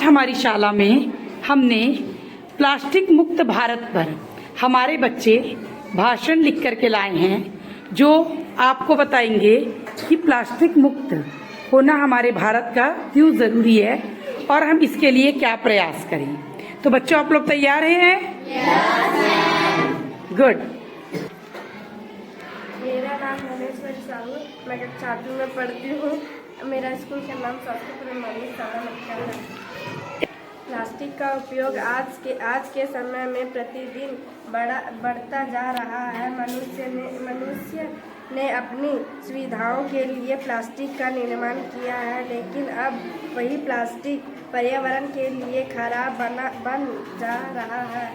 हमारी शाला में हमने प्लास्टिक मुक्त भारत पर हमारे बच्चे भाषण लिख करके लाए हैं, जो आपको बताएंगे कि प्लास्टिक मुक्त होना हमारे भारत का क्यों जरूरी है और हम इसके लिए क्या प्रयास करें। तो बच्चों, आप लोग तैयार हैं? गुड। मेरा नाम महेश्वरी साहू, मैं कक्षा 8 में पढ़ती हूँ। मेरा स्कूल का नाम शास्त्री प्राइमरी शाला लखनऊ है। प्लास्टिक का उपयोग आज के समय में प्रतिदिन बढ़ता जा रहा है। मनुष्य ने अपनी सुविधाओं के लिए प्लास्टिक का निर्माण किया है, लेकिन अब वही प्लास्टिक पर्यावरण के लिए खराब बन जा रहा है।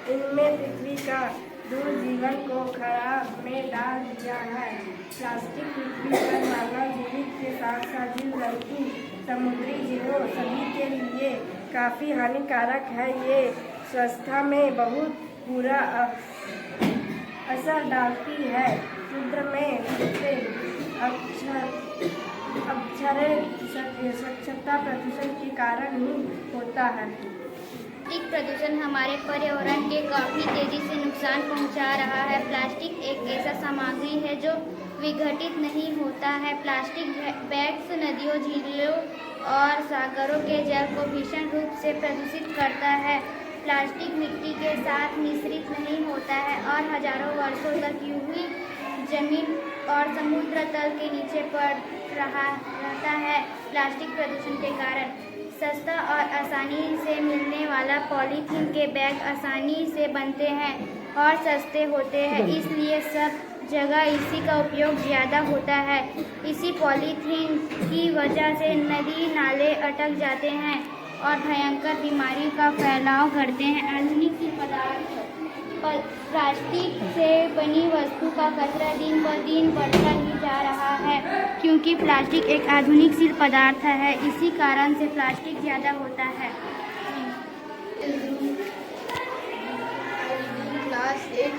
इनमें पृथ्वी का जीवन को खराब में डाल दिया है। प्लास्टिक पृथ्वी पर मानव जीवित के साथ साथ जीव जंतु, समुद्री जीवों सभी के लिए काफ़ी हानिकारक है। ये स्वास्थ्य में बहुत बुरा असर डालती है। समुद्र में स्वच्छता प्रदूषण के कारण ही होता है। प्लास्टिक प्रदूषण हमारे पर्यावरण के काफ़ी तेज़ी से नुकसान पहुंचा रहा है। प्लास्टिक एक ऐसा सामग्री है जो विघटित नहीं होता है। प्लास्टिक बैग्स नदियों, झीलों और सागरों के जल को भीषण रूप से प्रदूषित करता है। प्लास्टिक मिट्टी के साथ मिश्रित नहीं होता है और हजारों वर्षों तक यूं ही जमीन और समुद्र तल के नीचे पड़ रहता है। प्लास्टिक प्रदूषण के कारण सस्ता और आसानी से मिलने वाला पॉलीथीन के बैग आसानी से बनते हैं और सस्ते होते हैं, इसलिए सब जगह इसी का उपयोग ज़्यादा होता है। इसी पॉलीथीन की वजह से नदी नाले अटक जाते हैं और भयंकर बीमारियों का फैलाव करते हैं। आधुनिक पदार्थ प्लास्टिक से बनी वस्तु का कचरा दिन ब दिन बढ़ता ही जा रहा है, क्योंकि प्लास्टिक एक आधुनिक शील पदार्थ है। इसी कारण से प्लास्टिक ज़्यादा होता है। क्लास 8,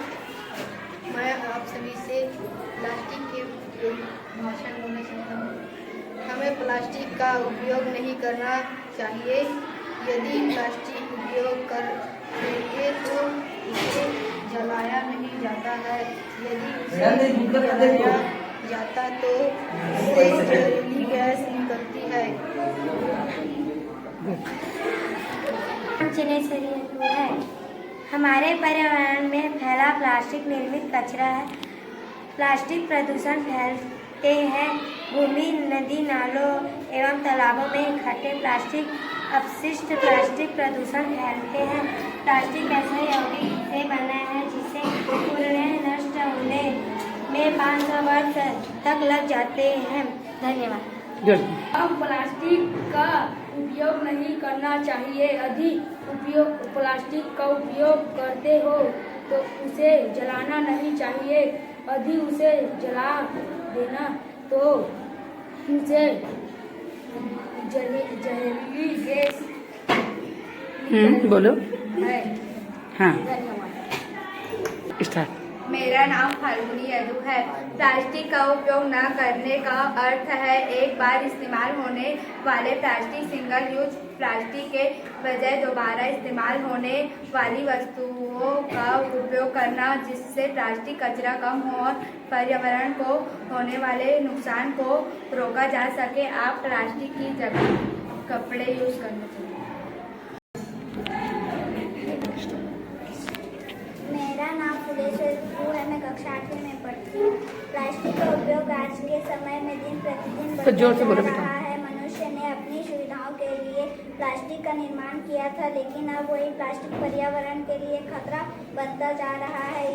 मैं आप सभी से प्लास्टिक के भाषण बोलना चाहता हूँ। हमें प्लास्टिक का उपयोग नहीं करना चाहिए। यदि प्लास्टिक उपयोग करेंगे तो उसे जलाया नहीं जाता है। यदि उसे जलाया जाता तो उससे जहरीली गैस निकलती है। है हमारे पर्यावरण में फैला प्लास्टिक निर्मित कचरा है। प्लास्टिक प्रदूषण फैलते हैं। भूमि, नदी नालों एवं तालाबों में इकट्ठे प्लास्टिक अपशिष्ट प्लास्टिक प्रदूषण फैलते हैं। प्लास्टिक ऐसे यौगिक से बना है जिसे पूर्णतः नष्ट होने में 500 वर्ष तक लग जाते हैं। धन्यवाद। अब प्लास्टिक का उपयोग नहीं करना चाहिए। प्लास्टिक का उपयोग करते हो तो उसे जलाना नहीं चाहिए। यदि उसे जला देना तो उसे जहरीली गैस बोलो। है। हाँ, धन्यवाद। स्टार्ट। मेरा नाम फाल्गुनी यदु है। प्लास्टिक का उपयोग न करने का अर्थ है एक बार इस्तेमाल होने वाले प्लास्टिक, सिंगल यूज प्लास्टिक के बजाय दोबारा इस्तेमाल होने वाली वस्तुओं का उपयोग करना, जिससे प्लास्टिक कचरा कम हो और पर्यावरण को होने वाले नुकसान को रोका जा सके। आप प्लास्टिक की जगह कपड़े यूज करना चाहिए। मेरा नाम फुलेश्वर है, मैं कक्षा 8 में पढ़ती हूँ। प्लास्टिक का उपयोग आज के समय में दिन प्रतिदिन बढ़ता जा रहा है। मनुष्य ने अपनी सुविधाओं के लिए प्लास्टिक का निर्माण किया था, लेकिन अब वही प्लास्टिक पर्यावरण के लिए खतरा बनता जा रहा है।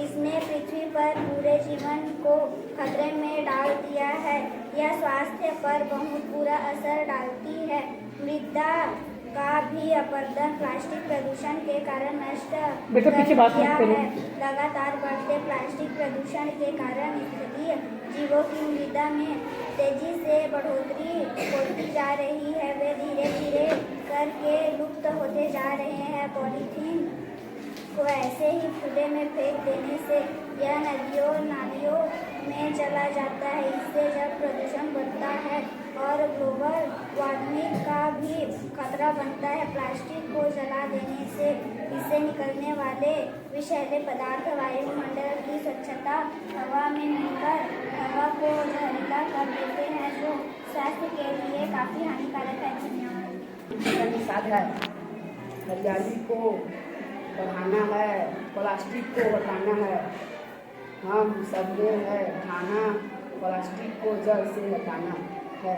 इसने पृथ्वी पर पूरे जीवन को खतरे में डाल दिया है। यह स्वास्थ्य पर बहुत बुरा असर डालती है। मृदा का भी अपरदन प्लास्टिक प्रदूषण के कारण नष्ट कर दिया है। लगातार बढ़ते प्लास्टिक प्रदूषण के कारण स्थलीय जीवों की मृदा में तेजी से बढ़ोतरी होती जा रही है। वे धीरे धीरे करके लुप्त होते जा रहे हैं। पॉलीथीन को ऐसे ही खुले में फेंक देने से यह नदियों नालियों में चला जाता है। इससे जल प्रदूषण बढ़ता है और ग्लोबल वार्मिंग का भी खतरा बनता है। प्लास्टिक को जला देने से इससे निकलने वाले विषैले पदार्थ वायुमंडल की स्वच्छता हवा में मिलकर हवा को जहरीला कर देते हैं, जो स्वास्थ्य के लिए काफ़ी हानिकारक है। धन्यवाद। निषाद है, हरियाली को बढ़ाना है, प्लास्टिक को हटाना है। हम सबने है ठाना प्लास्टिक को जड़ से हटाना है।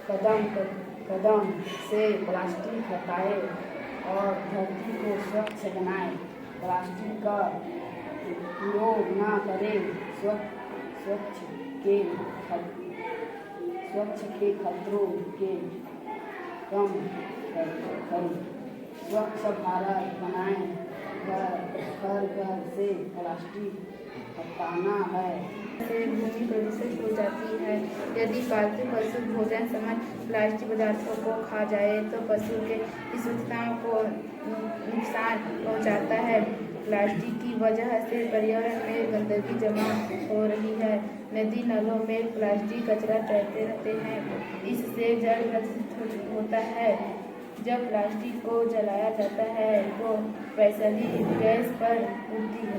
कदम कदम से प्लास्टिक हटाए और धरती को स्वच्छ बनाए। प्लास्टिक का उपयोग न करें। स्वच्छ के खतरों के कम करें। स्वच्छ भारत बनाएं। घर घर से प्लास्टिक हटाना है। से भूमि प्रदूषित हो जाती है। यदि पालतू पशु भोजन समय प्लास्टिक पदार्थों को खा जाए तो पशु के स्वच्छताओं को नुकसान पहुंचाता है। प्लास्टिक की वजह से पर्यावरण में गंदगी जमा हो रही है। नदी नालों में प्लास्टिक कचरा तैरते रहते हैं, इससे जल प्रदूषित होता है। जब प्लास्टिक को जलाया जाता है तो वैसलीन गैस पर उड़ती है।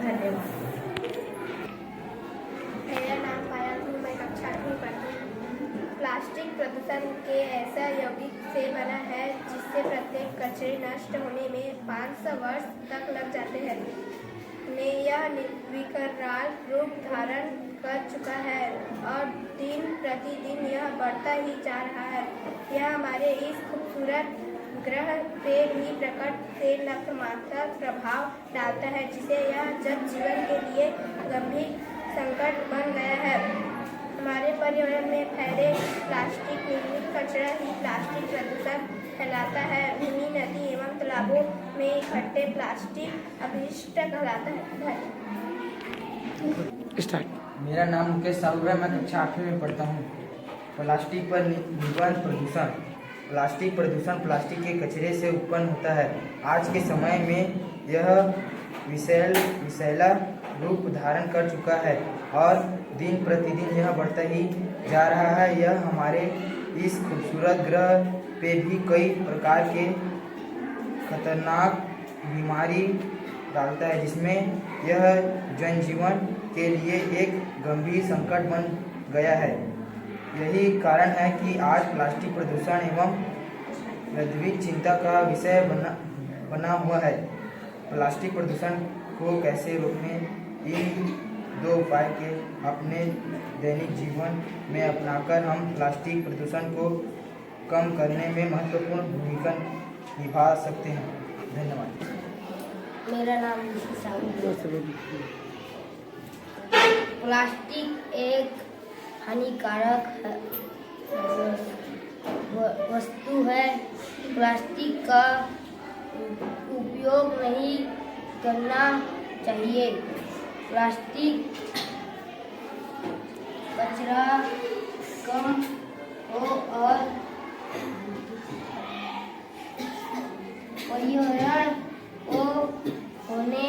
धन्यवाद। मेरा नाम पायल हूँ, मैं कक्षा 8 में पढ़ती हूँ। प्लास्टिक प्रदूषण के ऐसा यौगिक से बना है जिससे प्रत्येक कचरे नष्ट होने में 500 वर्ष तक लग जाते हैं। यह विकराल रूप धारण कर चुका है और दिन प्रतिदिन यह बढ़ता ही जा रहा है। यह हमारे इस खूबसूरत ग्रह पे भी प्रकट से नकारात्मक प्रभाव डालता है, जिसे यह जल जीवन के लिए गंभीर संकट बन गया है। हमारे पर्यावरण में फैले प्लास्टिक निर्मित कचरा ही प्लास्टिक प्रदूषण फैलाता है। भूमि, नदी एवं तालाबों में इकट्ठे प्लास्टिक अपशिष्ट कहलाता है। मेरा नाम मुकेश साहू है, मैं कक्षा 8वीं में पढ़ता हूँ। प्लास्टिक पर निबंध प्रदूषण। प्लास्टिक प्रदूषण प्लास्टिक के कचरे से उत्पन्न होता है। आज के समय में यह विषैला रूप धारण कर चुका है और दिन प्रतिदिन यह बढ़ता ही जा रहा है। यह हमारे इस खूबसूरत ग्रह पे भी कई प्रकार के खतरनाक बीमारी डालता है, जिसमें यह जनजीवन के लिए एक गंभीर संकट बन गया है। यही कारण है कि आज प्लास्टिक प्रदूषण एवं वैश्विक चिंता का विषय बना हुआ है। प्लास्टिक प्रदूषण को कैसे रोकने, इन 2 उपाय के अपने दैनिक जीवन में अपनाकर हम प्लास्टिक प्रदूषण को कम करने में महत्वपूर्ण भूमिका निभा सकते हैं। धन्यवाद। मेरा नाम प्लास्टिक एक हानिकारक वस्तु है। प्लास्टिक का उपयोग नहीं करना चाहिए। प्लास्टिक कचरा कम हो और पर्यावरण को होने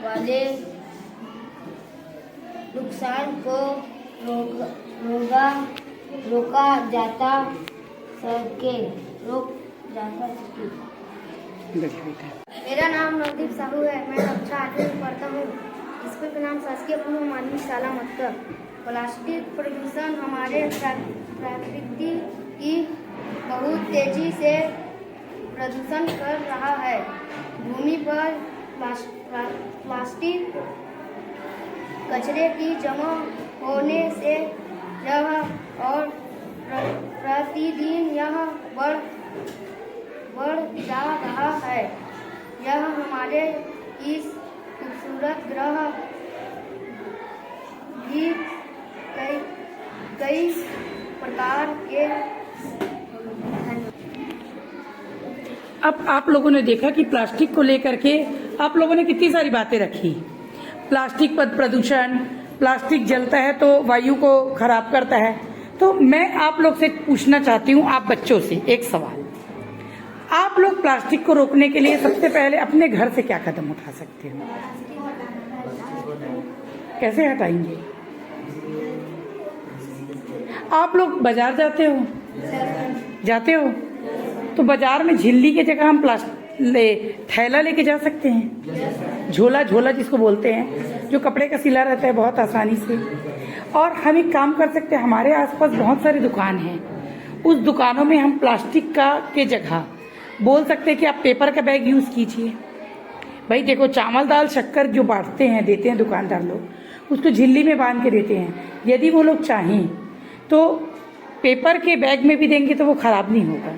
वाले नुकसान को रोका जाता सके। मेरा नाम नवदीप साहू है, मैं कक्षा 8वीं में पढ़ता हूँ। स्कूल का नाम शासकीय पूर्व माध्यमिक शाला मत्तर। प्लास्टिक प्रदूषण हमारे प्रकृति की बहुत तेजी से प्रदूषण कर रहा है। भूमि पर प्लास्टिक कचरे की जमा होने से यह और प्रतिदिन यह बढ़ जा रहा है। यह हमारे इस खूबसूरत ग्रह भी कई प्रकार के। अब आप लोगों ने देखा कि प्लास्टिक को लेकर के आप लोगों ने कितनी सारी बातें रखी। प्लास्टिक पर प्रदूषण, प्लास्टिक जलता है तो वायु को खराब करता है। तो मैं आप लोग से पूछना चाहती हूँ, आप बच्चों से एक सवाल। आप लोग प्लास्टिक को रोकने के लिए सबसे पहले अपने घर से क्या कदम उठा सकते हो? कैसे हटाएंगे? आप लोग बाजार जाते हो? जाते हो? तो बाजार में झिल्ली की जगह हम थैला लेके जा सकते हैं, झोला जिसको बोलते हैं, जो कपड़े का सिला रहता है बहुत आसानी से। और हम एक काम कर सकते हैं, हमारे आसपास बहुत सारी दुकान हैं, उस दुकानों में हम प्लास्टिक के जगह बोल सकते हैं कि आप पेपर का बैग यूज़ कीजिए। भाई देखो, चावल दाल शक्कर जो बांटते हैं, देते हैं दुकानदार लोग, उसको झिल्ली में बांध के देते हैं। यदि वो लोग चाहें तो पेपर के बैग में भी देंगे तो वो खराब नहीं होगा।